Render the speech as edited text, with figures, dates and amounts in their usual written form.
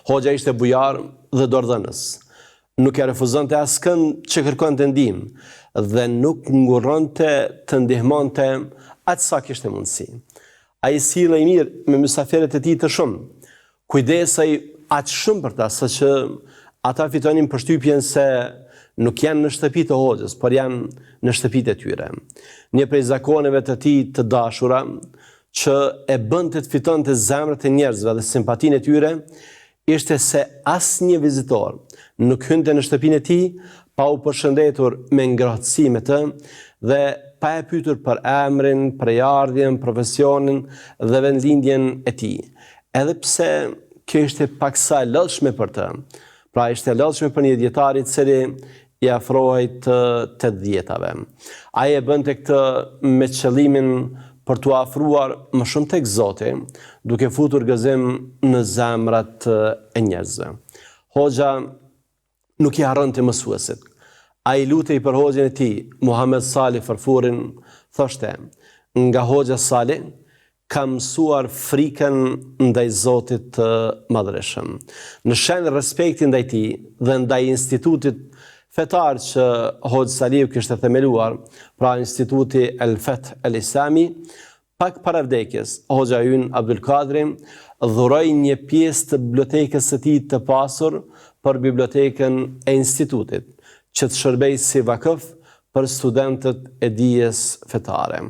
Hoxha ishte bujar dhe dordhënës. Nuk e refuzonte askënd që kërkonte ndihmë dhe nuk ngurronte të ndihmonte aq sa kishte mundësi. Ai sillej mirë me mysafirët e tij të shumë, kujdesej aq shumë për ta, saqë ata fitonin përshtypjen se nuk janë në shtëpi të Hoxhës, por janë në shtëpitë e tyre. Një prej zakoneve të tij të dashura që e bënte të fitonte zemrat e njerëzve dhe simpatinë e tyre ishte se asnjë vizitor nuk hynte në shtëpinë e tij pa u përshëndetur me ngrohtësi me të dhe pa e pyetur për emrin, përjardhjen, profesionin dhe vendlindjen e tij. Edhe pse kjo ishte paksa e lodhshme për të. Pra ishte e lodhshme për një dietar I cili I afrohej të 80-tave. Ai e bënte këtë me qëllimin për t'u afruar më shumë tek Zoti, duke futur gëzim në zemrat e njerëzve. Hoxha nuk I harronte mësuesit. Ai lutej për hoxhën e tij, Muhammed Salih Farfurin, thoshte: "Nga Hoxha Salih ka mësuar frikën ndaj Zotit të Madhreshëm." Në shenjë respekti ndaj tij dhe ndaj institutit fetar që Hoxha Salihu kishte themeluar, pra Instituti El Feth El Islami, pak para vdekjes, Hoxha ynë Abdul Kadri dhuroi një pjesë të bibliotekës së tij të pasur për bibliotekën e institutit, që të shërbej si vakëf për studentët e dijes fetare.